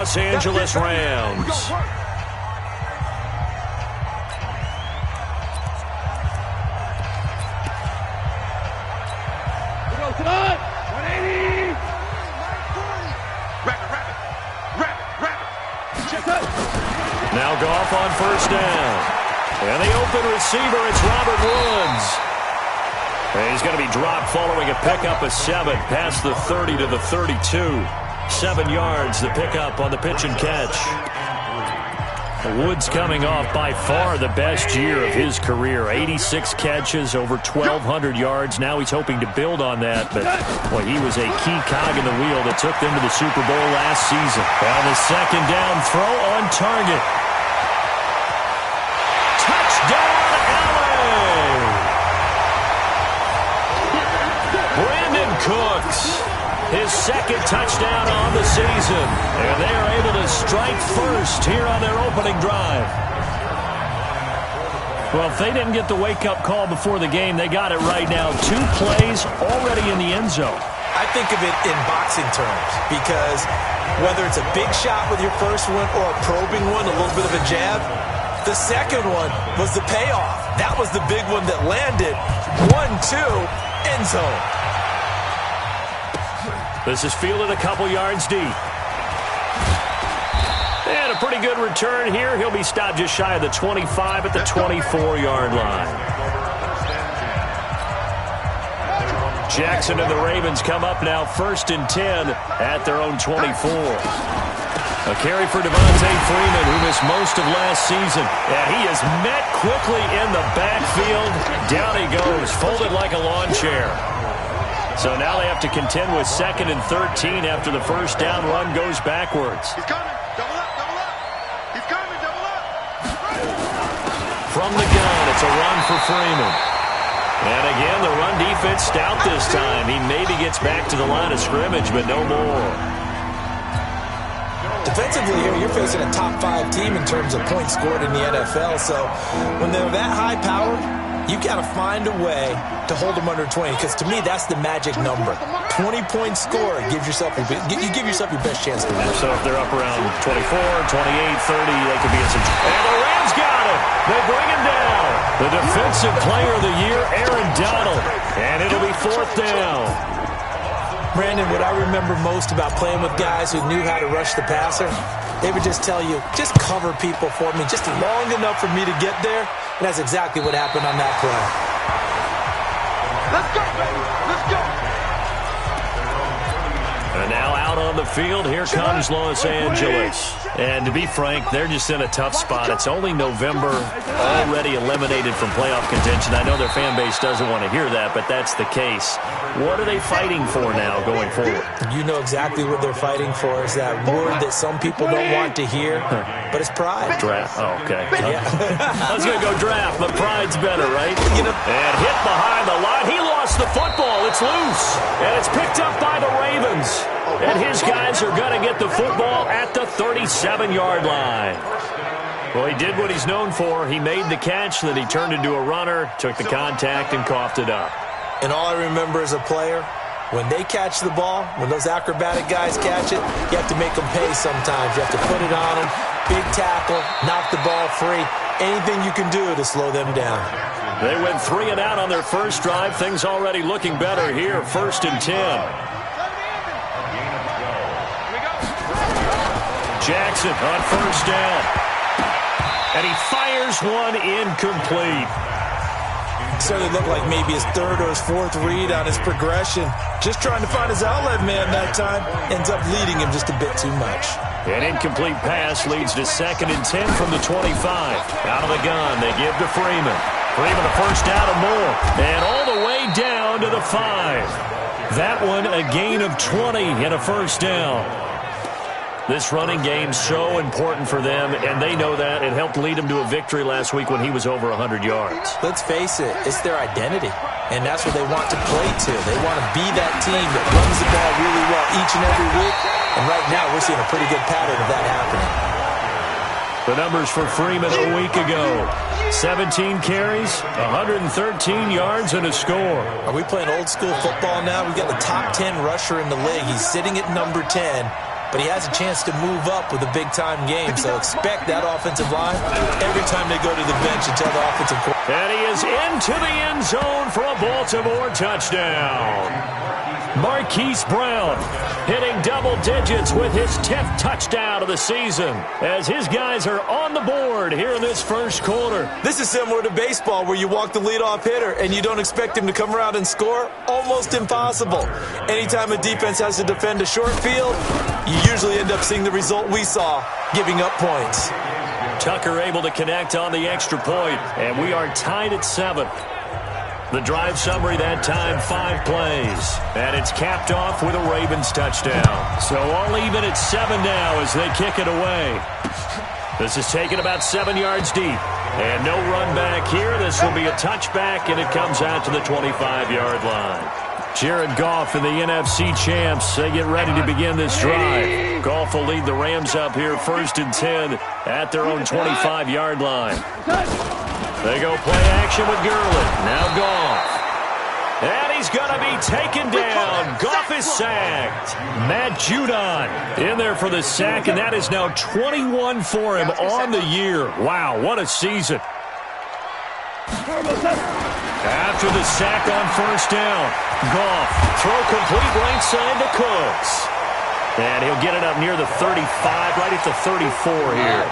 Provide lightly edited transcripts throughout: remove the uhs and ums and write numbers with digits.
Los Angeles Rams. Now Goff on first down. And the open receiver, it's Robert Woods. And he's going to be dropped following a pickup of 7 past the 30 to the 32. 7 yards, the pickup on the pitch and catch. Woods coming off by far the best year of his career. 86 catches, over 1,200 yards. Now he's hoping to build on that. But, boy, he was a key cog in the wheel that took them to the Super Bowl last season. On the second down throw on target. Touchdown, Allen! Brandon Cooks. His second touchdown on the season. And they are able to strike first here on their opening drive. Well, if they didn't get the wake-up call before the game, they got it right now. 2 plays already in the end zone. I think of it in boxing terms because whether it's a big shot with your first one or a probing one, a little bit of a jab, the second one was the payoff. That was the big one that landed. 1-2, end zone. This is fielded a couple yards deep. And a pretty good return here. He'll be stopped just shy of the 25 at the 24-yard line. Jackson and the Ravens come up now 1st and 10 at their own 24. A carry for Devontae Freeman, who missed most of last season. And he is met quickly in the backfield. Down he goes, folded like a lawn chair. So now they have to contend with 2nd and 13 after the first down run goes backwards. He's coming. Double up, double up. He's coming, double up. From the gun, it's a run for Freeman. And again, the run defense stout this time. He maybe gets back to the line of scrimmage, but no more. Defensively here, you're facing a top 5 team in terms of points scored in the NFL. So when they're that high powered, you got to find a way to hold them under 20, because to me, that's the magic number. 20-point score gives yourself you give yourself your best chance to win. So if they're up around 24, 28, 30, they could be in some... And the Rams got it! They bring him down! The defensive player of the year, Aaron Donald. And it'll be 4th down. Brandon, what I remember most about playing with guys who knew how to rush the passer, they would just tell you, just cover people for me, just long enough for me to get there. And that's exactly what happened on that play. Let's go, baby. Let's go. And now out on the field, here comes Los Angeles. And to be frank, they're just in a tough spot. It's only November, already eliminated from playoff contention. I know their fan base doesn't want to hear that, but that's the case. What are they fighting for now going forward? You know exactly what they're fighting for. Is that word that some people don't want to hear, but it's pride. Draft. Oh, okay. Yeah. I was going to go draft, but pride's better, right? And hit behind the line. He lost the football. It's loose. And it's picked up by the Ravens. And his guys are going to get the football at the 37-yard line. Well, he did what he's known for. He made the catch, then he turned into a runner, took the contact, and coughed it up. And all I remember as a player, when they catch the ball, when those acrobatic guys catch it, you have to make them pay sometimes. You have to put it on them, big tackle, knock the ball free. Anything you can do to slow them down. They went 3 and out on their first drive. Things already looking better here. 1st and 10. Jackson on first down. And he fires one incomplete. Certainly looked like maybe his 3rd or his 4th read on his progression. Just trying to find his outlet man that time. Ends up leading him just a bit too much. An incomplete pass leads to 2nd and 10 from the 25. Out of the gun, they give to Freeman. Freeman a first down and more. And all the way down to the 5. That one a gain of 20 and a first down. This running game's so important for them, and they know that. It helped lead them to a victory last week when he was over 100 yards. Let's face it, it's their identity, and that's what they want to play to. They want to be that team that runs the ball really well each and every week, and right now we're seeing a pretty good pattern of that happening. The numbers for Freeman a week ago. 17 carries, 113 yards, and a score. Are we playing old school football now? We've got the top 10 rusher in the league. He's sitting at number 10. but he has a chance to move up with a big-time game. So expect that offensive line every time they go to the bench and tell the offensive coordinator. And he is into the end zone for a Baltimore touchdown. Marquise Brown hitting double digits with his 10th touchdown of the season as his guys are on the board here in this first quarter. This is similar to baseball where you walk the leadoff hitter and you don't expect him to come around and score. Almost impossible. Anytime a defense has to defend a short field, you usually end up seeing the result we saw, giving up points. Tucker able to connect on the extra point, and we are tied at 7. The drive summary that time, 5 plays. And it's capped off with a Ravens touchdown. So all even at 7 now as they kick it away. This is taken about 7 yards deep. And no run back here. This will be a touchback, and it comes out to the 25-yard line. Jared Goff and the NFC champs, they get ready to begin this drive. Goff will lead the Rams up here 1st and 10 at their own 25-yard line. They go play action with Gurley. Now Goff. And he's going to be taken down. Goff is sacked. Matt Judon in there for the sack, and that is now 21 for him on the year. Wow, what a season. After the sack on 1st down, Goff throw complete right side to Cooks. And he'll get it up near the 35, right at the 34 here.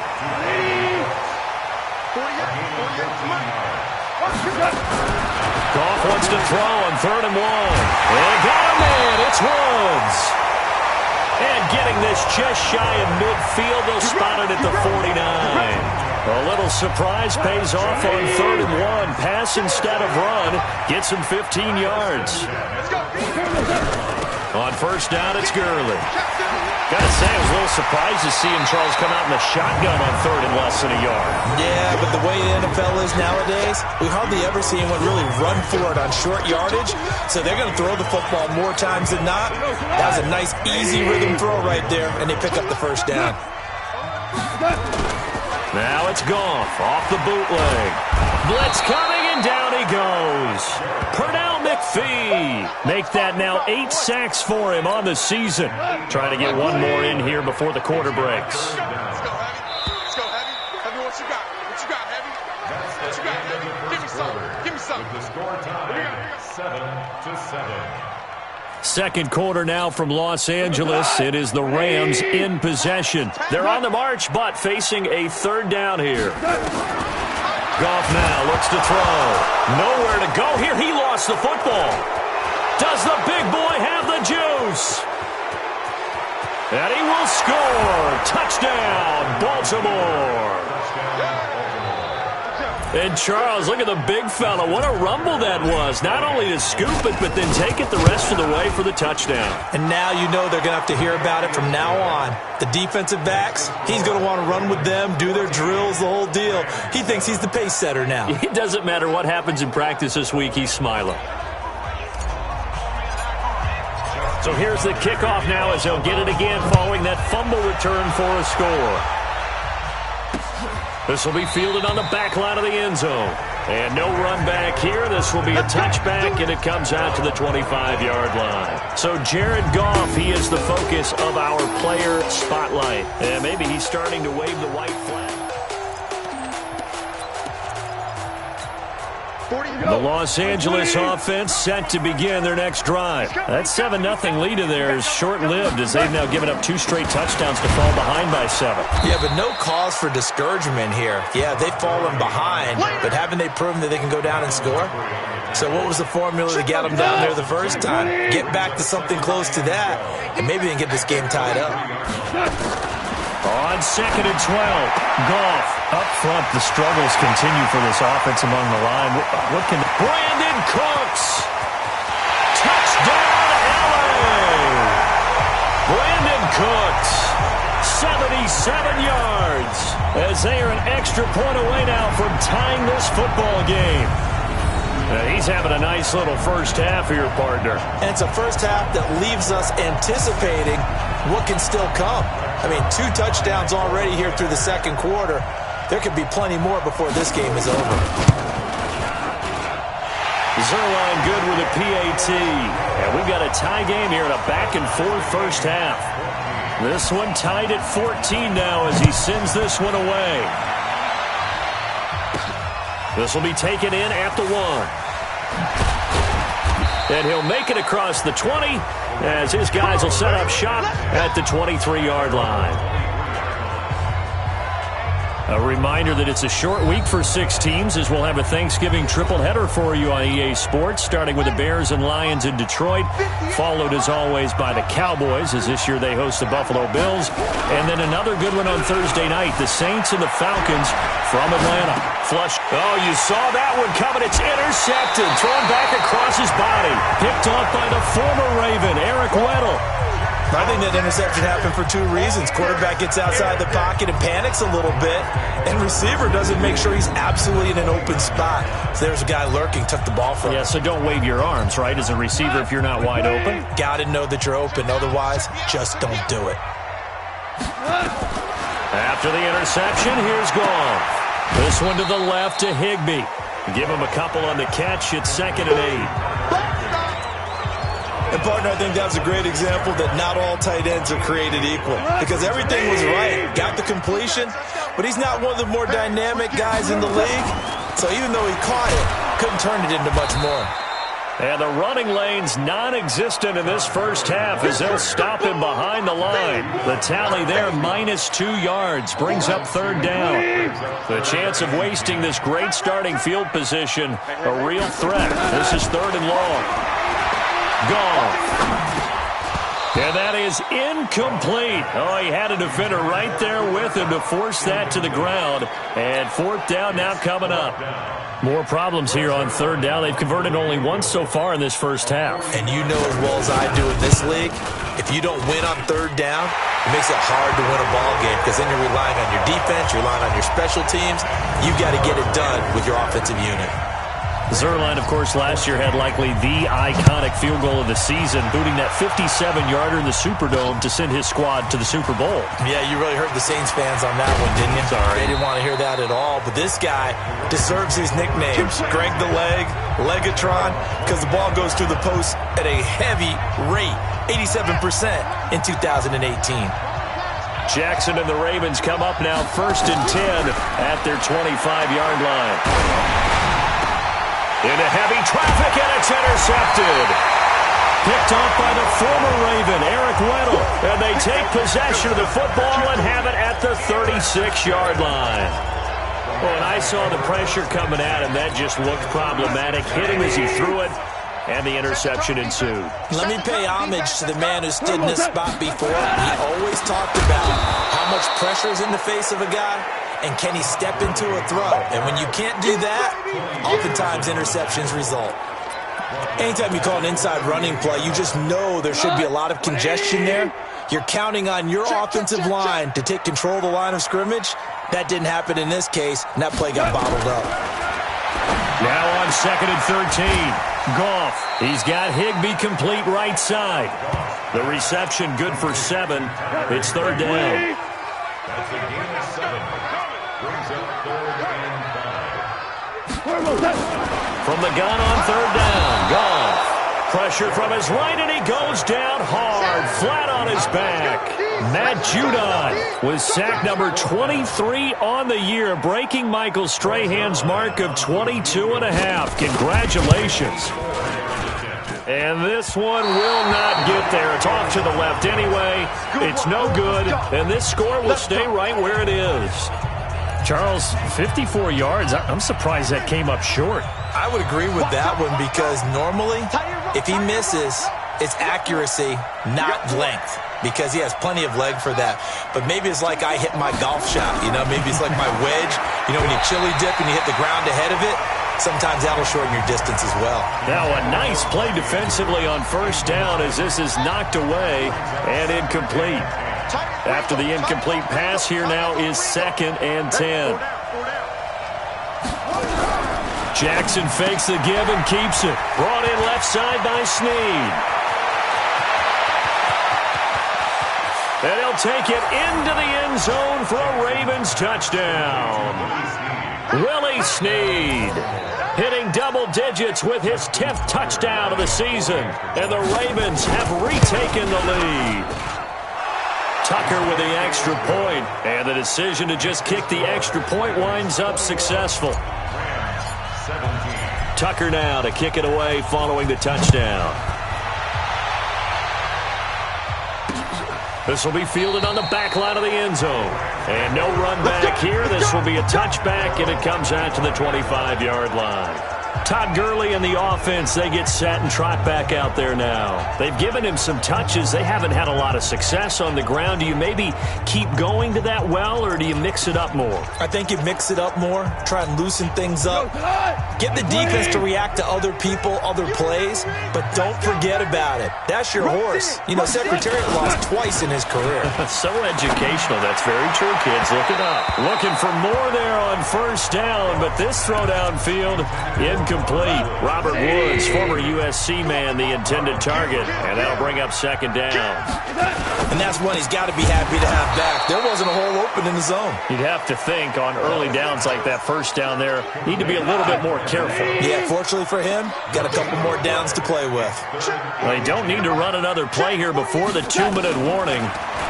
Goff wants to throw on 3rd and 1. And got a man. It's Woods. And getting this just shy of midfield, they'll spot it at the 49. A little surprise pays off on 3rd and 1. Pass instead of run. Gets him 15 yards. On 1st down, it's Gurley. Gotta say, I was a little surprised to see Charles come out in the shotgun on 3rd and less than a yard. Yeah, but the way the NFL is nowadays, we hardly ever see anyone really run for it on short yardage. So they're going to throw the football more times than not. That was a nice, easy rhythm throw right there, and they pick up the 1st down. Now it's Goff off the bootleg. Blitz coming, and down he goes. Pernell McPhee. Make that now 8 sacks for him on the season. Trying to get one more in here before the quarter breaks. Let's go, Heavy. Heavy, what you got? What you got, Heavy? What you got, Heavy? Give me some. Give me some. The score time, 7-7. Second quarter now from Los Angeles. It is the Rams in possession. They're on the march, but facing a 3rd down here. Goff now looks to throw. Nowhere to go here. He lost the football. Does the big boy have the juice? And he will score. Touchdown, Baltimore. And Charles, look at the big fella. What a rumble that was. Not only to scoop it, but then take it the rest of the way for the touchdown. And now you know they're going to have to hear about it from now on. The defensive backs, he's going to want to run with them, do their drills, the whole deal. He thinks he's the pace setter now. It doesn't matter what happens in practice this week, he's smiling. So here's the kickoff now as they'll get it again following that fumble return for a score. This will be fielded on the back line of the end zone. And no run back here. This will be a touchback, and it comes out to the 25-yard line. So Jared Goff, he is the focus of our player spotlight. And maybe he's starting to wave the white flag. The Los Angeles offense set to begin their next drive. That 7-0 lead of theirs short-lived as they've now given up 2 straight touchdowns to fall behind by 7. Yeah, but no cause for discouragement here. Yeah, they've fallen behind, but haven't they proven that they can go down and score? So what was the formula to get them down there the first time? Get back to something close to that, and maybe they can get this game tied up. On 2nd and 12, Goff up front. The struggles continue for this offense among the line. What can Brandon Cooks? Touchdown, LA! Brandon Cooks, 77 yards, as they are an extra point away now from tying this football game. He's having a nice little first half here, partner. And it's a first half that leaves us anticipating what can still come. I mean, 2 touchdowns already here through the second quarter. There could be plenty more before this game is over. Zuerlein good with a PAT. And we've got a tie game here in a back-and-forth first half. This one tied at 14 now as he sends this one away. This will be taken in at the 1. And he'll make it across the 20 as his guys will set up shop at the 23-yard line. A reminder that it's a short week for 6 teams as we'll have a Thanksgiving triple header for you on EA Sports, starting with the Bears and Lions in Detroit, followed as always by the Cowboys as this year they host the Buffalo Bills, and then another good one on Thursday night, the Saints and the Falcons from Atlanta. Flush. Oh, you saw that one coming. It's intercepted, thrown back across his body, picked off by the former Raven, Eric Weddle. I think that interception happened for 2 reasons. Quarterback gets outside the pocket and panics a little bit, and receiver doesn't make sure he's absolutely in an open spot. So there's a guy lurking, took the ball from him. Yeah, so don't wave your arms, right, as a receiver if you're not wide open? Got to know that you're open. Otherwise, just don't do it. After the interception, here's Goff. This one to the left to Higbee. Give him a couple on the catch. It's 2nd and 8. And, partner, I think that's a great example that not all tight ends are created equal because everything was right. Got the completion, but he's not one of the more dynamic guys in the league. So even though he caught it, couldn't turn it into much more. And the running lane's non-existent in this first half as they'll stop him behind the line. The tally there, -2 yards, brings up 3rd down. The chance of wasting this great starting field position, a real threat. This is 3rd and long. Goff. And that is incomplete. Oh, he had a defender right there with him to force that to the ground. And 4th down now coming up. More problems here on 3rd down. They've converted only once so far in this first half. And you know as well as I do in this league, if you don't win on 3rd down, it makes it hard to win a ball game because then you're relying on your defense, you're relying on your special teams. You've got to get it done with your offensive unit. Zuerlein, of course, last year had likely the iconic field goal of the season, booting that 57-yarder in the Superdome to send his squad to the Super Bowl. Yeah, you really hurt the Saints fans on that one, didn't you? Sorry. They didn't want to hear that at all. But this guy deserves his nicknames. Greg the Leg, Legatron, because the ball goes through the post at a heavy rate, 87% in 2018. Jackson and the Ravens come up now 1st and 10 at their 25-yard line. Into heavy traffic, and it's intercepted. Picked off by the former Raven, Eric Weddle. And they take possession of the football and have it at the 36-yard line. Oh, and I saw the pressure coming at him. That just looked problematic. Hit him as he threw it, and the interception ensued. Let me pay homage to the man who stood in this spot before. He always talked about how much pressure is in the face of a guy. And can he step into a throw? And when you can't do that, oftentimes interceptions result. Anytime you call an inside running play, you just know there should be a lot of congestion there. You're counting on your offensive line to take control of the line of scrimmage. That didn't happen in this case, and that play got bottled up. Now on 2nd and 13. Goff. He's got Higbee complete right side. The reception good for 7. It's 3rd down. That's a gain of 7. Brings up 3rd and 5. From the gun on 3rd down. Goff. Pressure from his right, and he goes down hard, flat on his back. Matt Judon with sack number 23 on the year, breaking Michael Strahan's mark of 22.5. Congratulations. And this one will not get there. It's off to the left anyway. It's no good, and this score will stay right where it is. Charles, 54 yards. I'm surprised that came up short. I would agree with that one because normally, if he misses, it's accuracy, not length, because he has plenty of leg for that. But maybe it's like I hit my golf shot, you know? Maybe it's like my wedge. You know, when you chili dip and you hit the ground ahead of it, sometimes that'll shorten your distance as well. Now a nice play defensively on 1st down as this is knocked away and incomplete. After the incomplete pass, here now is 2nd and 10. Jackson fakes the give and keeps it. Brought in left side by Snead. And he'll take it into the end zone for a Ravens touchdown. Willie Snead hitting double digits with his 10th touchdown of the season. And the Ravens have retaken the lead. Tucker with the extra point, and the decision to just kick the extra point winds up successful. Tucker now to kick it away following the touchdown. This will be fielded on the back line of the end zone. And no run back here. This will be a touchback, and it comes out to the 25-yard line. Todd Gurley and the offense, they get set and trot back out there now. They've given him some touches. They haven't had a lot of success on the ground. Do you maybe keep going to that well, or do you mix it up more? I think you mix it up more, try and loosen things up. Get the defense to react to other people, other plays, but don't forget about it. That's your horse. You know, Secretariat lost twice in his career. So educational. That's very true, kids. Look it up. Looking for more there on first down, but this throw downfield incomplete. Robert Woods, former USC man, the intended target, and that'll bring up second down. And that's one he's got to be happy to have back. There wasn't a hole open in the zone. You'd have to think on early downs like that first down there, need to be a little bit more careful. Yeah, fortunately for him, got a couple more downs to play with. They don't need to run another play here before the 2-minute warning.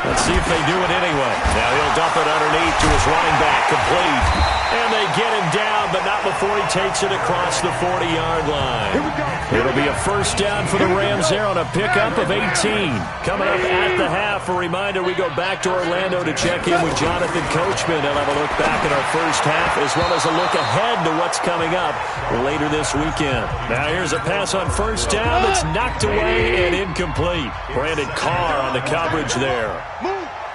Let's see if they do it anyway. Now he'll dump it underneath to his running back, complete. And they get him down, but not before he takes it across the 40-yard line. It'll be a first down for the Rams there on a pickup of 18. Coming up at the half, a reminder, we go back to Orlando to check in with Jonathan Coachman. He'll have a look back at our first half, as well as a look ahead to what's coming up later this weekend. Now here's a pass on first down that's knocked away and incomplete. Brandon Carr on the coverage there.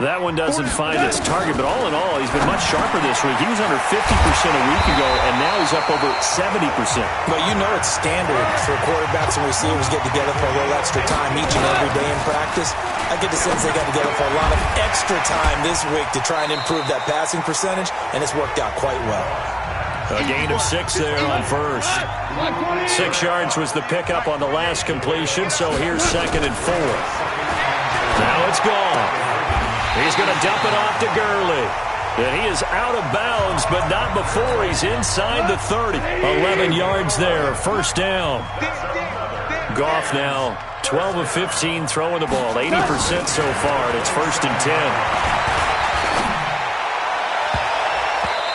That one doesn't find its target, but all in all, he's been much sharper this week. He was under 50% a week ago, and now he's up over 70%. Well, you know it's standard for quarterbacks and receivers get together for a little extra time each and every day in practice. I get the sense they got together for a lot of extra time this week to try and improve that passing percentage, and it's worked out quite well. A gain of 6 there on first. 6 yards was the pickup on the last completion, so here's 2nd and 4. Now it's gone. He's going to dump it off to Gurley. And he is out of bounds, but not before he's inside the 30. 11 yards there, first down. Goff now 12 of 15 throwing the ball, 80% so far, and it's 1st and 10.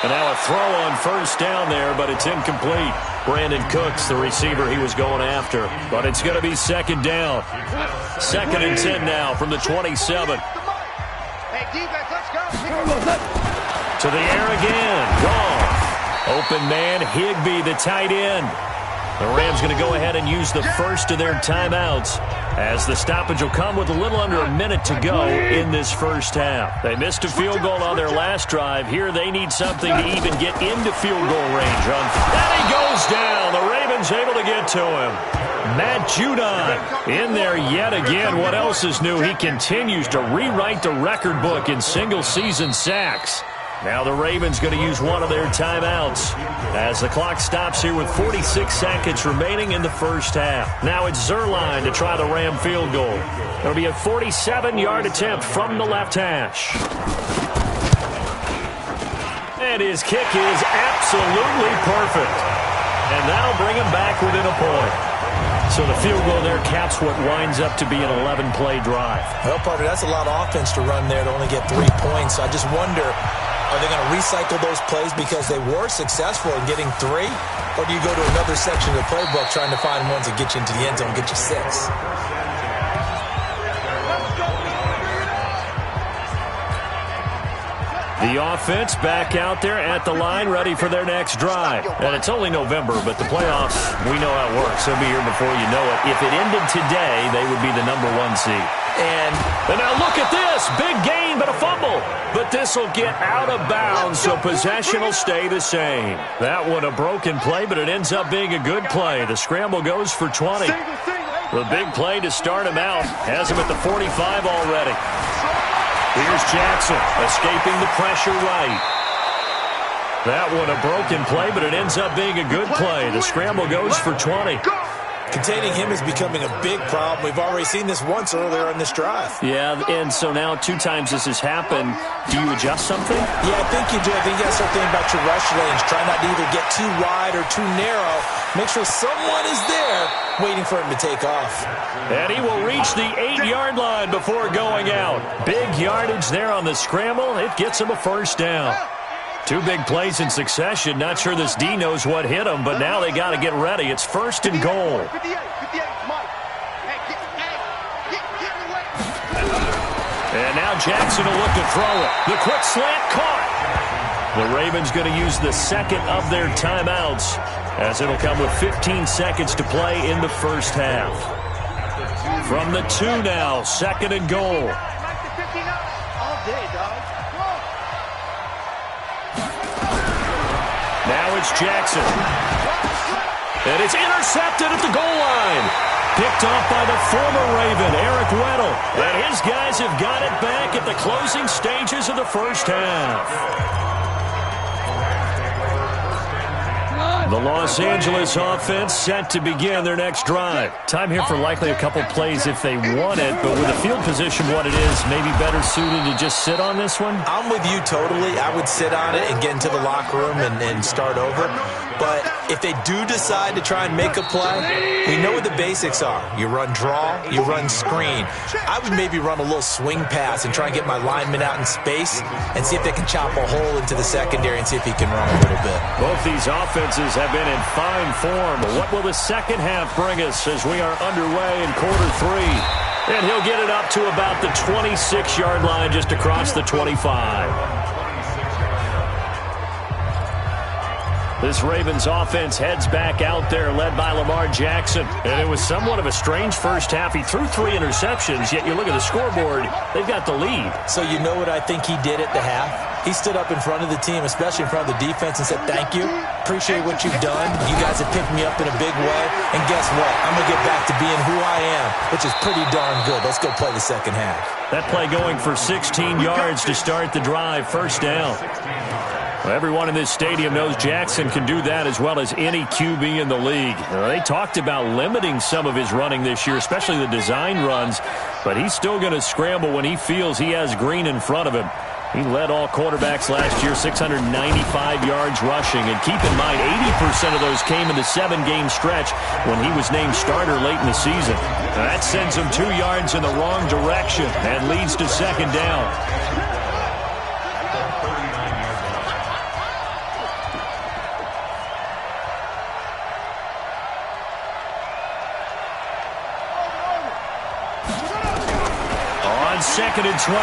And now a throw on first down there, but it's incomplete. Brandon Cooks, the receiver he was going after. But it's going to be 2nd down. 2nd and 10 now from the 27. To the air again. Goff. Open man, Higbee, the tight end. The Rams going to go ahead and use the first of their timeouts, as the stoppage will come with a little under a minute to go in this first half. They missed a field goal on their last drive. Here they need something to even get into field goal range. And he goes down. The Ravens able to get to him. Matt Judon in there yet again. What else is new? He continues to rewrite the record book in single-season sacks. Now the Ravens going to use one of their timeouts as the clock stops here with 46 seconds remaining in the first half. Now it's Zuerlein to try the Ram field goal. It'll be a 47-yard attempt from the left hash. And his kick is absolutely perfect. And that'll bring him back within a point. So the field goal there caps what winds up to be an 11-play drive. Well, Parker, that's a lot of offense to run there to only get 3 points. I just wonder, are they going to recycle those plays because they were successful in getting 3? Or do you go to another section of the playbook trying to find ones that get you into the end zone and get you 6? The offense back out there at the line, ready for their next drive. And it's only November, but the playoffs, we know how it works. They'll be here before you know it. If it ended today, they would be the number 1 seed. And now look at this. Big gain, but a fumble. But this will get out of bounds, so possession will stay the same. That one a broken play, but it ends up being a good play. The scramble goes for 20. The big play to start him out has him at the 45 already. Here's Jackson, escaping the pressure right. That one a broken play, but it ends up being a good play. The scramble goes for 20. Containing him is becoming a big problem. We've already seen this once earlier in this drive. Yeah, and so now 2 times this has happened. Do you adjust something? Yeah, I think you do. I think you got to start thinking about your rush lanes. Try not to either get too wide or too narrow. Make sure someone is there waiting for him to take off. And he will reach the 8-yard line before going out. Big yardage there on the scramble. It gets him a first down. 2 big plays in succession. Not sure this D knows what hit him, but now they got to get ready. It's first and goal. And now Jackson will look to throw it. The quick slant caught. The Ravens going to use the second of their timeouts, as it'll come with 15 seconds to play in the first half. From the 2 now, second and goal. Now it's Jackson. And it's intercepted at the goal line. Picked off by the former Raven, Eric Weddle. And his guys have got it back at the closing stages of the first half. The Los Angeles offense set to begin their next drive. Time here for likely a couple plays if they want it, but with the field position what it is, maybe better suited to just sit on this one? I'm with you totally. I would sit on it and get into the locker room and start over. But if they do decide to try and make a play, we know what the basics are. You run draw, you run screen. I would maybe run a little swing pass and try and get my lineman out in space and see if they can chop a hole into the secondary and see if he can run a little bit. Both these offenses have been in fine form. What will the second half bring us as we are underway in quarter 3? And he'll get it up to about the 26-yard line just across the 25. This Ravens offense heads back out there, led by Lamar Jackson. And it was somewhat of a strange first half. He threw 3 interceptions, yet you look at the scoreboard, they've got the lead. So you know what I think he did at the half? He stood up in front of the team, especially in front of the defense, and said, thank you. Appreciate what you've done. You guys have picked me up in a big way. And guess what? I'm going to get back to being who I am, which is pretty darn good. Let's go play the second half. That play going for 16 yards to start the drive, first down. Well, everyone in this stadium knows Jackson can do that as well as any QB in the league. They talked about limiting some of his running this year, especially the design runs, but he's still going to scramble when he feels he has green in front of him. He led all quarterbacks last year, 695 yards rushing. And keep in mind, 80% of those came in the 7-game stretch when he was named starter late in the season. That sends him 2 yards in the wrong direction and leads to second down. Second and 12.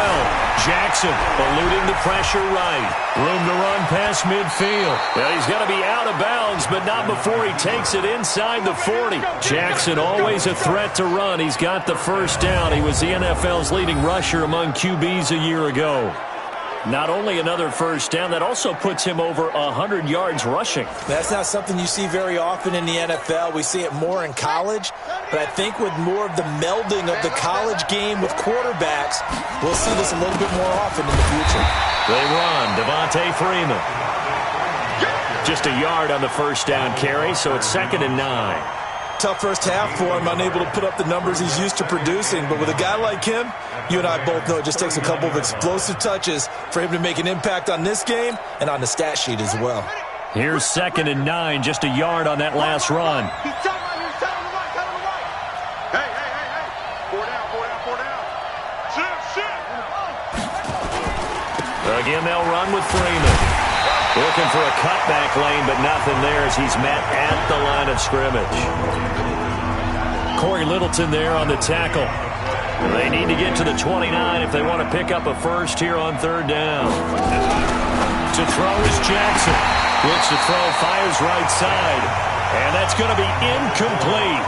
Jackson eluding the pressure right. Room to run past midfield. Well, he's going to be out of bounds, but not before he takes it inside the 40. Jackson always a threat to run. He's got the first down. He was the NFL's leading rusher among QBs a year ago. Not only another first down, that also puts him over 100 yards rushing. That's not something you see very often in the NFL. We see it more in college, but I think with more of the melding of the college game with quarterbacks, we'll see this a little bit more often in the future. They run. Devontae Freeman. Just a yard on the first down carry, so it's second and 9. Tough first half for him, unable to put up the numbers he's used to producing. But with a guy like him, you and I both know it just takes a couple of explosive touches for him to make an impact on this game and on the stat sheet as well. Here's second and 9, just a yard on that last run. Again, they'll run with Freeman. Looking for a cutback lane, but nothing there as he's met at the line of scrimmage. Corey Littleton there on the tackle. They need to get to the 29 if they want to pick up a first here on third down. To throw is Jackson. Looks to throw, fires right side. And that's going to be incomplete.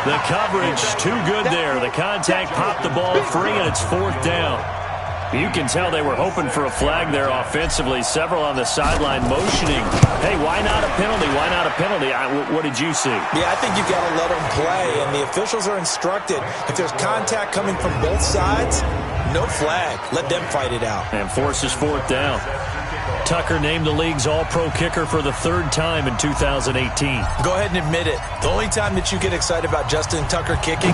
The coverage too good there. The contact popped the ball free, and it's fourth down. You can tell they were hoping for a flag there offensively. Several on the sideline motioning. Hey, why not a penalty? Why not a penalty? What did you see? Yeah, I think you've got to let them play, and the officials are instructed if there's contact coming from both sides, No flag. Let them fight it out. And forces fourth down. Tucker named the league's all-pro kicker for the third time in 2018. Go ahead and admit it. The only time that you get excited about Justin Tucker kicking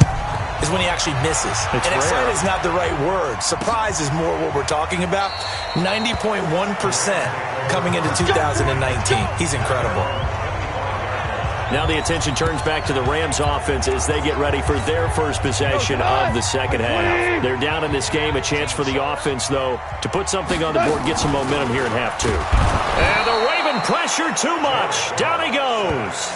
is when he actually misses. It's and rare. excited is not the right word. Surprise is more what we're talking about. 90.1% coming into 2019. He's incredible. Now the attention turns back to the Rams offense as they get ready for their first possession of the second half. They're down in this game. A chance for the offense, though, to put something on the board, get some momentum here in half two. And the Raven pressure too much. Down he goes.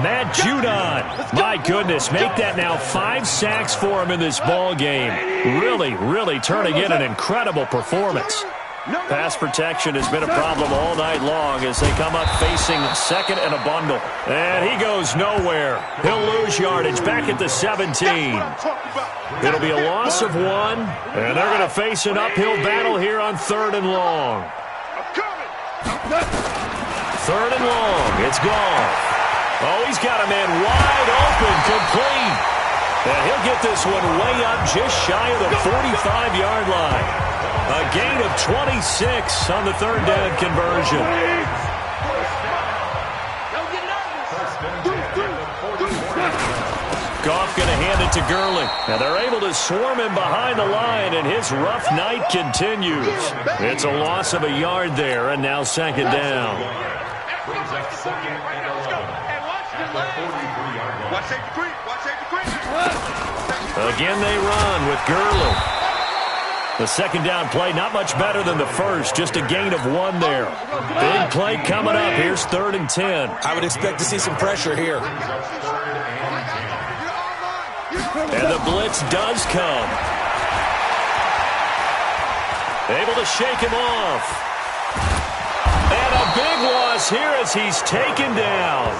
Matt Judon. My goodness, make that now 5 sacks for him in this ball game. Really turning in an incredible performance. Pass protection has been a problem all night long as they come up facing second and a bundle. And he goes nowhere. He'll lose yardage back at the 17. It'll be a loss of 1, and they're going to face an uphill battle here on 3rd and long. 3rd and long. It's gone. Oh, he's got a man wide open, complete. And he'll get this one way up just shy of the 45-yard line. A gain of 26 on the 3rd down conversion. Goff going to hand it to Gurley. Now they're able to swarm him behind the line, and his rough night continues. It's a loss of a yard there, and now 2nd down. Again they run with Gurley. The 2nd down play, not much better than the first, just a gain of 1 there. Big play coming up. Here's 3rd and 10. I would expect to see some pressure here. And the blitz does come. Able to shake him off. And a big loss here as he's taken down.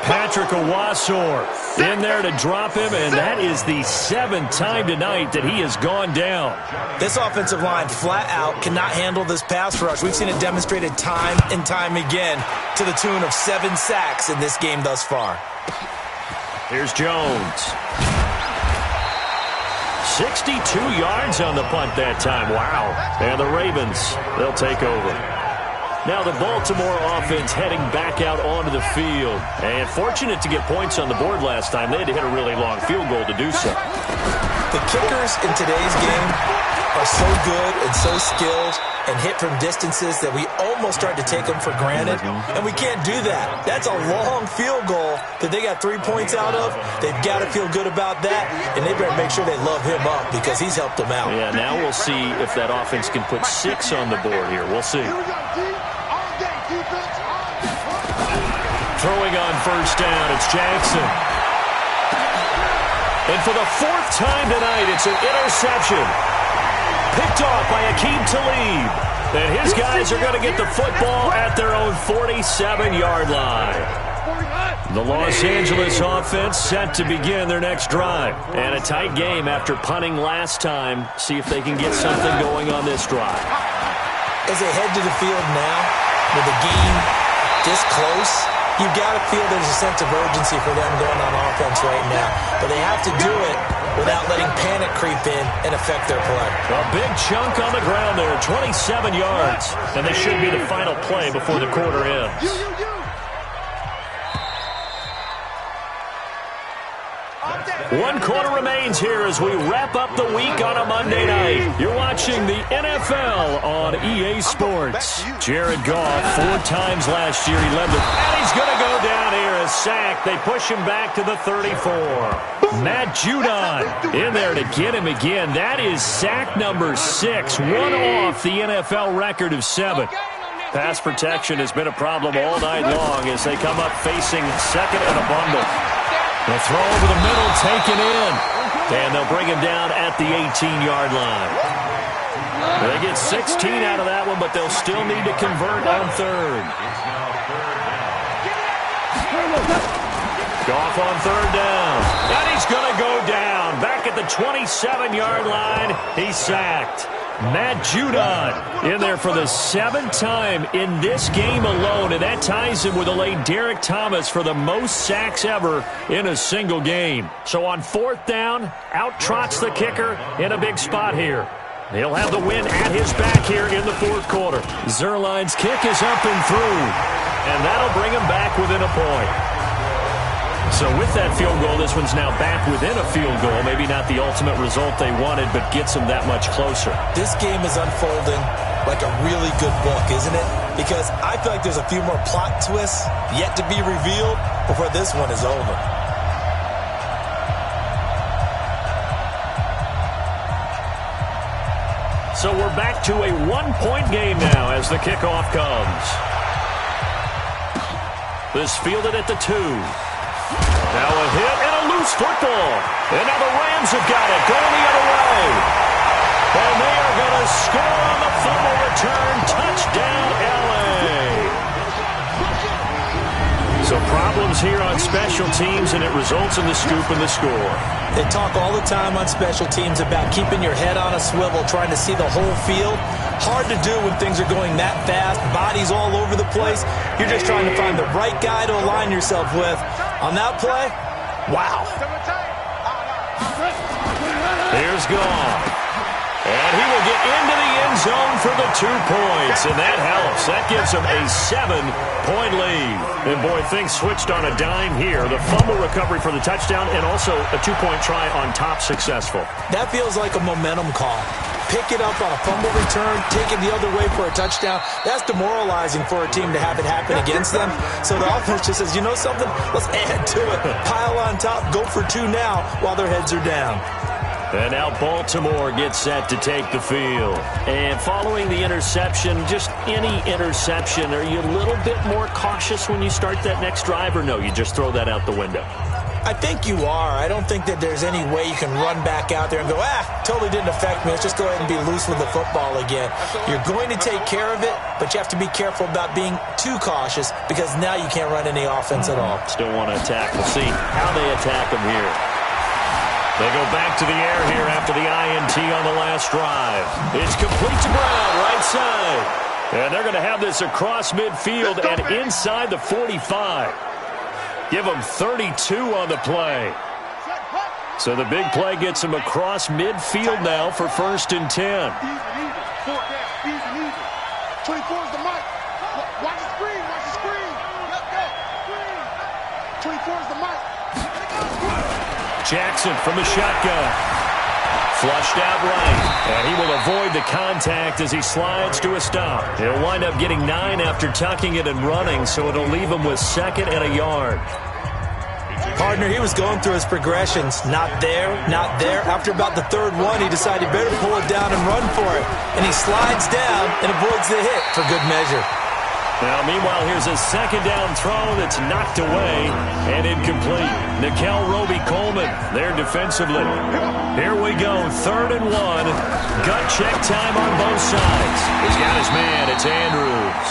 Patrick Owasor in there to drop him, and that is the 7th time tonight that he has gone down. This offensive line flat out cannot handle this pass rush. We've seen it demonstrated time and time again to the tune of 7 sacks in this game thus far. Here's Jones. 62 yards on the punt that time. Wow. And the Ravens, they'll take over. Now the Baltimore offense heading back out onto the field. And fortunate to get points on the board last time. They had to hit a really long field goal to do so. The kickers in today's game are so good and so skilled and hit from distances that we almost start to take them for granted. And we can't do that. That's a long field goal that they got 3 points out of. They've got to feel good about that. And they better make sure they love him up because he's helped them out. Yeah, now we'll see if that offense can put 6 on the board here. We'll see. Throwing on 1st down, it's Jackson. And for the 4th time tonight, it's an interception. Picked off by Aqib Talib. And his guys are going to get the football at their own 47-yard line. The Los Angeles offense set to begin their next drive. And a tight game after punting last time. See if they can get something going on this drive. As they head to the field now, with the game this close, you've got to feel there's a sense of urgency for them going on offense right now. But they have to do it without letting panic creep in and affect their play. A big chunk on the ground there, 27 yards. And this should be the final play before the quarter ends. One quarter remains here as we wrap up the week on a Monday night. You're watching the NFL on EA Sports. Jared Goff, 4 times last year he led the... And he's going to go down here, a sack. They push him back to the 34. Matt Judon in there to get him again. That is sack number 6, one off the NFL record of 7. Pass protection has been a problem all night long as they come up facing second and a bundle. The throw over the middle, taken in. And they'll bring him down at the 18-yard line. They get 16 out of that one, but they'll still need to convert on 3rd. Goff on 3rd down. And he's going to go down. Back at the 27-yard line, he's sacked. Matt Judon in there for the 7th time in this game alone, and that ties him with the late Derek Thomas for the most sacks ever in a single game. So on 4th down, out trots the kicker in a big spot here. He'll have the win at his back here in the fourth quarter. Zuerlein's kick is up and through, and that'll bring him back within a point. So with that field goal, this one's now back within a field goal. Maybe not the ultimate result they wanted, but gets them that much closer. This game is unfolding like a really good book, isn't it? Because I feel like there's a few more plot twists yet to be revealed before this one is over. So we're back to a one-point game now as the kickoff comes. This fielded at the 2. Now a hit and a loose football. And now the Rams have got it, going the other way. And they are going to score on the fumble return. Touchdown, L.A. So problems here on special teams, and it results in the scoop and the score. They talk all the time on special teams about keeping your head on a swivel, trying to see the whole field. Hard to do when things are going that fast, bodies all over the place. You're just trying to find the right guy to align yourself with. On that play, wow. Here's Goff. And he will get into the end zone for the 2 points, and that helps. That gives him a 7-point lead. And, boy, things switched on a dime here. The fumble recovery for the touchdown and also a 2-point try on top successful. That feels like a momentum call. Pick it up on a fumble return, take it the other way for a touchdown. That's demoralizing for a team to have it happen against them. So the offense just says, you know something? Let's add to it. Pile on top, go for 2 now while their heads are down. And now Baltimore gets set to take the field. And following the interception, just any interception, are you a little bit more cautious when you start that next drive, or no, you just throw that out the window? I think you are. I don't think that there's any way you can run back out there and go, totally didn't affect me. Let's just go ahead and be loose with the football again. You're going to take care of it, but you have to be careful about being too cautious because now you can't run any offense at all. Still want to attack. We'll see how they attack them here. They go back to the air here after the INT on the last drive. It's complete to Brown, right side. And they're going to have this across midfield and inside the 45. Give them 32 on the play. So the big play gets them across midfield now for 1st and 10. Easy. 24 is the mic. Watch the screen. 24 is the mic. Jackson from the shotgun. Flushed out right. And he will avoid the contact as he slides to a stop. He'll wind up getting 9 after tucking it and running, so it'll leave him with 2nd and a yard. Partner, he was going through his progressions. Not there, not there. After about the 3rd one, he decided he better pull it down and run for it. And he slides down and avoids the hit for good measure. Now, meanwhile, here's a 2nd down throw that's knocked away and incomplete. Nickel Roby-Coleman there defensively. Here we go, 3rd and 1. Gut check time on both sides. He's got his man. It's Andrews.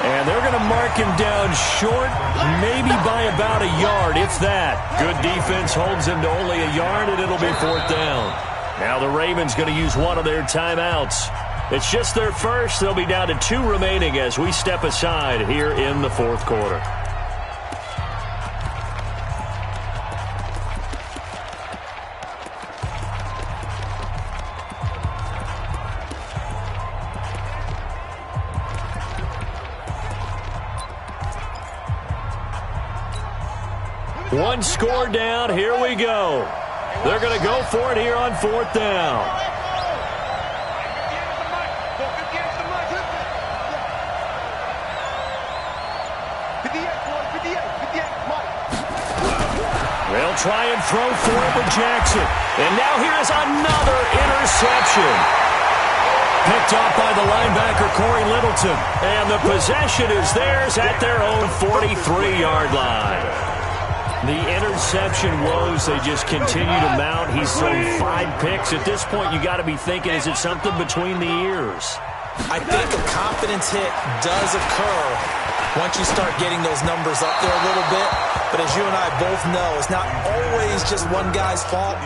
And they're going to mark him down short, maybe by about a yard, if that. Good defense holds him to only a yard, and it'll be 4th down. Now the Ravens going to use one of their timeouts. It's just their first. They'll be down to 2 remaining as we step aside here in the 4th quarter. One score down. Here we go. They're going to go for it here on 4th down. They'll try and throw for it with Jackson. And now here is another interception. Picked off by the linebacker, Corey Littleton. And the possession is theirs at their own 43-yard line. The interception woes, they just continue to mount. He's thrown 5 picks. At this point, you got to be thinking, is it something between the ears? I think a confidence hit does occur once you start getting those numbers up there a little bit. But as you and I both know, it's not always just one guy's fault.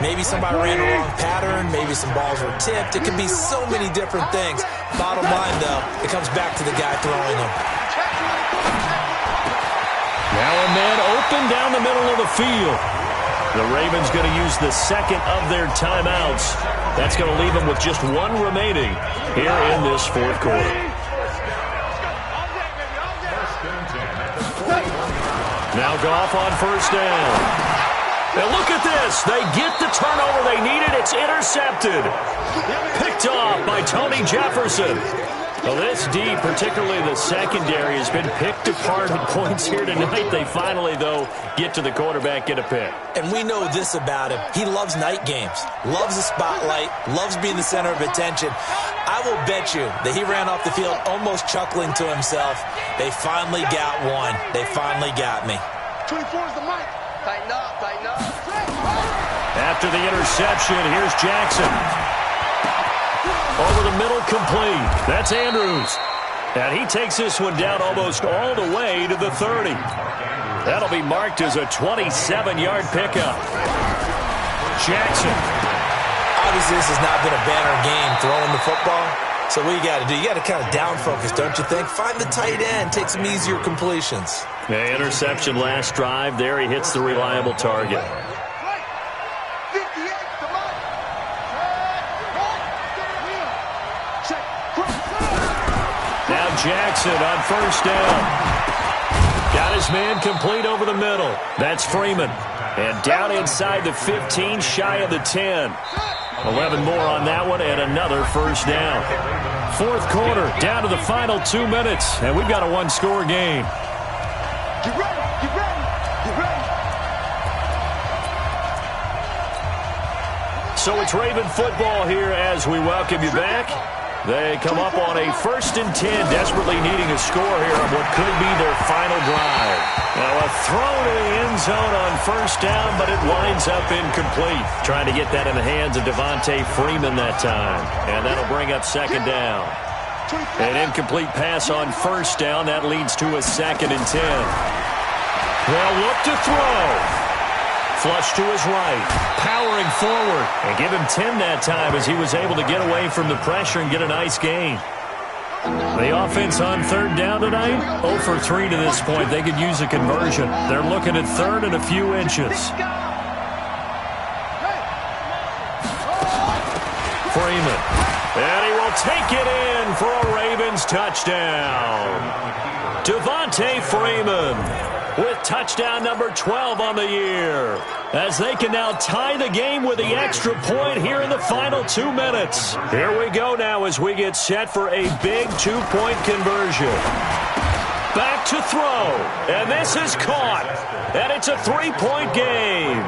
Maybe somebody ran a wrong pattern. Maybe some balls were tipped. It can be so many different things. Bottom line, though, it comes back to the guy throwing them. Now a man open down the middle of the field. The Ravens going to use the second of their timeouts. That's going to leave them with just one remaining here in this fourth quarter. Now Goff on first down. And look at this. They get the turnover they needed. It's intercepted. Picked off by Tony Jefferson. Well, this D, particularly the secondary, has been picked apart at points here tonight. They finally, though, get to the quarterback, get a pick. And we know this about him. He loves night games, loves the spotlight, loves being the center of attention. I will bet you that he ran off the field almost chuckling to himself. They finally got one. They finally got me. 24 is the mic. Tighten up, tighten up. After the interception, here's Jackson. Over the middle, complete. That's Andrews. And he takes this one down almost all the way to the 30. That'll be marked as a 27-yard pickup. Jackson. Obviously, this has not been a banner game throwing the football. So what you got to do, you got to kind of down focus, don't you think? Find the tight end, take some easier completions. The interception last drive. There he hits the reliable target. Now Jackson on first down. Got his man complete over the middle. That's Freeman. And down inside the 15, shy of the 10. 11 more on that one and another first down. Fourth quarter, down to the final 2 minutes. And we've got a one-score game. Get ready, get ready, get ready. So it's Raven football here as we welcome you back. They come up on a 1st and 10, desperately needing a score here on what could be their final drive. Now a throw to the end zone on first down, but it winds up incomplete. Trying to get that in the hands of Devontae Freeman that time. And that'll bring up second down. An incomplete pass on first down. That leads to a 2nd and 10. They'll look to throw. Flush to his right, powering forward, and give him 10 that time as he was able to get away from the pressure and get a nice gain. The offense on third down tonight, 0 for 3 to this point. They could use a conversion. They're looking at third and a few inches. Freeman, and he will take it in for a Ravens touchdown. Devontae Freeman with touchdown number 12 on the year, as they can now tie the game with the extra point here in the final 2 minutes. Here we go now as we get set for a big 2-point conversion. Back to throw, and this is caught, and it's a 3-point game.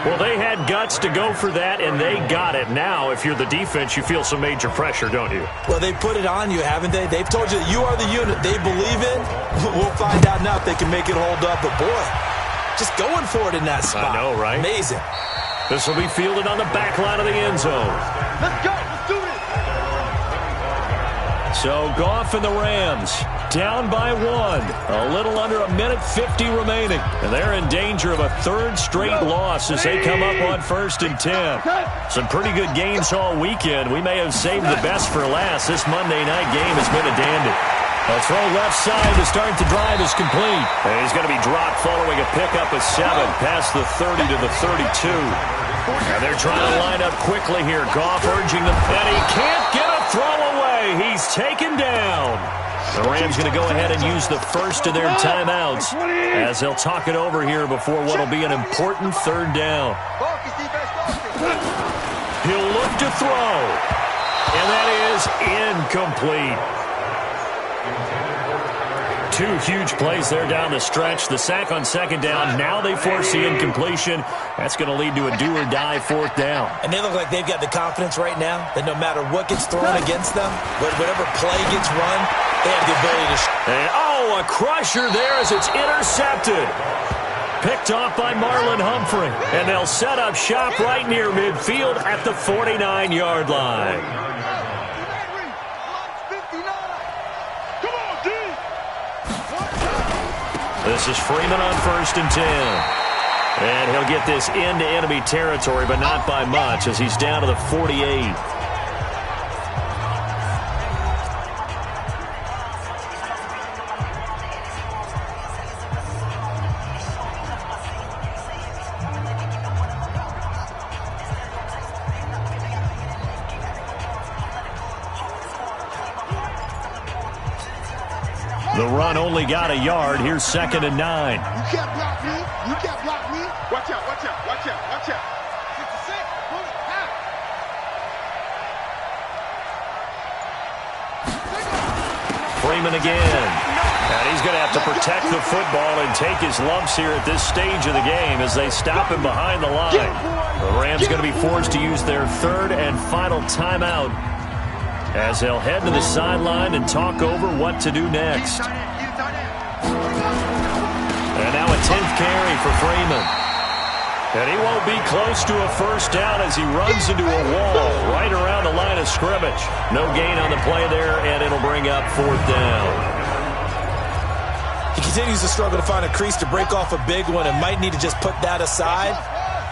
Well, they had guts to go for that, and they got it. Now, if you're the defense, you feel some major pressure, don't you? Well, they put it on you, haven't they? They've told you that you are the unit they believe in. We'll find out now if they can make it hold up. But, boy, just going for it in that spot. I know, right? Amazing. This will be fielded on the back line of the end zone. Let's go, let's do this. So, Goff and the Rams down by 1. A little under a minute 50 remaining. And they're in danger of a 3rd straight loss as they come up on 1st and 10. Some pretty good games all weekend. We may have saved the best for last. This Monday night game has been a dandy. A throw left side to start the drive is complete. And he's going to be dropped following a pickup of 7 past the 30 to the 32. And they're trying to line up quickly here. Goff urging them. And he can't get a throw away. He's taken down. The Rams going to go ahead and use the first of their timeouts as they'll talk it over here before what will be an important 3rd down. He'll look to throw. And that is incomplete. 2 huge plays there down the stretch. The sack on 2nd down. Now they force the incompletion. That's going to lead to a do-or-die 4th down. And they look like they've got the confidence right now that no matter what gets thrown against them, whatever play gets run, they have the ability to... And, a crusher there as it's intercepted. Picked off by Marlon Humphrey. And they'll set up shop right near midfield at the 49-yard line. This is Freeman on 1st and 10. And he'll get this into enemy territory, but not by much as he's down to the 48. The run only got a yard. Here's 2nd and 9. You can't block me. You can't block me. Watch out, watch out, watch out, watch out. 56, pull it, half. Freeman again. And he's going to have to protect the football and take his lumps here at this stage of the game as they stop him behind the line. The Rams going to be forced to use their 3rd and final timeout as they'll head to the sideline and talk over what to do next. And now a 10th carry for Freeman. And he won't be close to a first down as he runs into a wall right around the line of scrimmage. No gain on the play there, and it'll bring up 4th down. He continues to struggle to find a crease to break off a big one and might need to just put that aside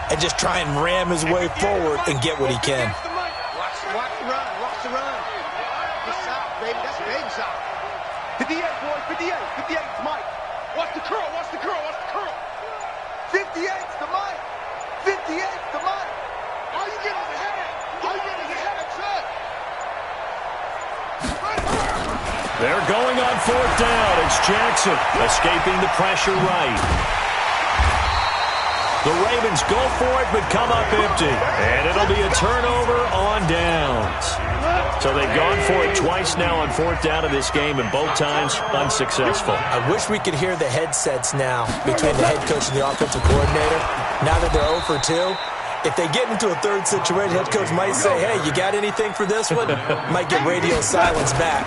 and just try and ram his way forward and get what he can. Watch the run, watch the run. Good shot, baby, that's a baby shot. 58, boys, 58, 58 is Mike. Watch the curl, watch the curl, watch the curl. 58's the Mike. 58's the Mike. All you get is a head. All you get is a head. That's it. They're going on 4th down. It's Jackson escaping the pressure right. The Ravens go for it but come up empty. And it'll be a turnover on downs. So they've gone for it twice now on 4th down in this game, and both times unsuccessful. I wish we could hear the headsets now between the head coach and the offensive coordinator. Now that they're 0 for 2, if they get into a 3rd situation, head coach might say, hey, you got anything for this one? Might get radio silence back.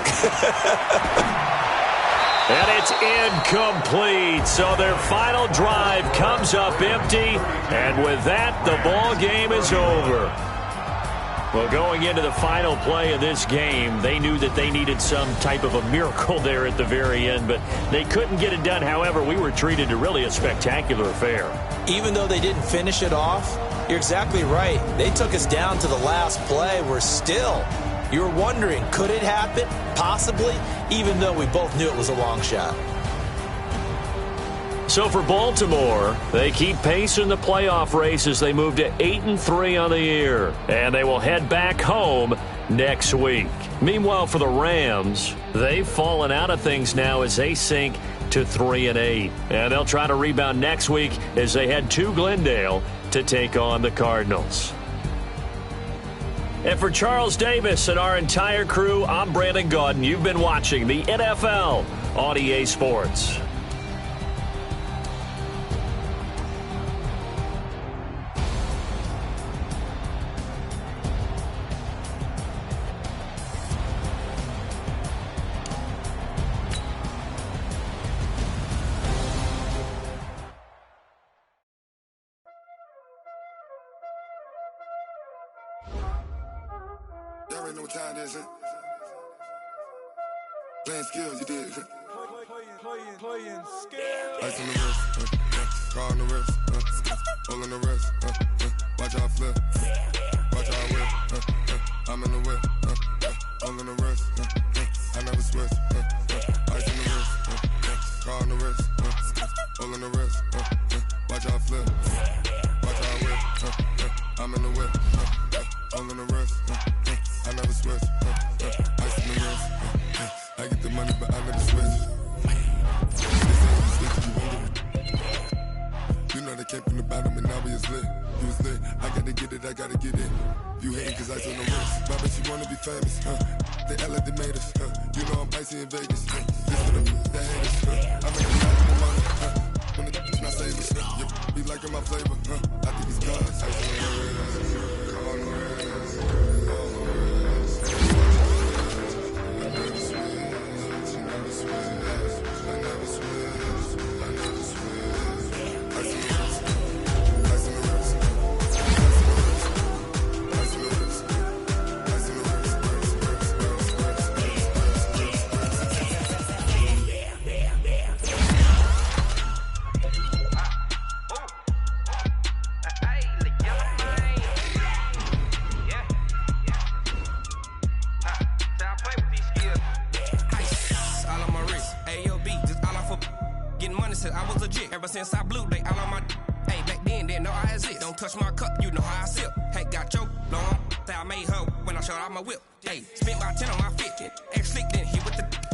And it's incomplete. So their final drive comes up empty. And with that, the ball game is over. Well, going into the final play of this game, they knew that they needed some type of a miracle there at the very end, but they couldn't get it done. However, we were treated to really a spectacular affair. Even though they didn't finish it off, you're exactly right. They took us down to the last play. We're still, you were wondering, could it happen? Possibly, even though we both knew it was a long shot. So for Baltimore, they keep pace in the playoff race as they move to 8-3 on the year. And they will head back home next week. Meanwhile, for the Rams, they've fallen out of things now as they sink to 3-8. And they'll try to rebound next week as they head to Glendale to take on the Cardinals. And for Charles Davis and our entire crew, I'm Brandon Gaudin. You've been watching the NFL on EA Sports. Y'all already know what time it is, huh? Playing skills, you did. Playing skills. Ice on the wrist, car on the wrist, hole in the wrist, watch out flip, watch out whip, I'm in the whip, hole in the wrist, I never switch, ice on the wrist, car on the wrist, hole in the wrist, watch out flip, watch out whip, I'm in the whip, hole in the wrist, I never switch, ice in the wrist, I get the money but I never switch. You know they came from the bottom and now we is lit. You was lit, I gotta get it, I gotta get it. You hating cause ice on the wrist. My bitch, you wanna be famous, They act like they made us, You know I'm icy in Vegas, This for the that haters, I make a lot of money, When the not save us, be liking my flavor, I think it's God's. Ice on the wrist, on the wrist, on the wrist. I never switch, I never switch, I never switch, I never switch. Ice on the wrist, ice on the wrist, ice on the wrist, ice on the wrist, I was legit. Ever since I blew, they all on my hey, back then, didn't know I exist. Don't touch my cup, you know how I sip. Hey, got your long. Say I made her when I showed out my whip. Hey, spent about 10 on my 50. Ex-slick, then hit with the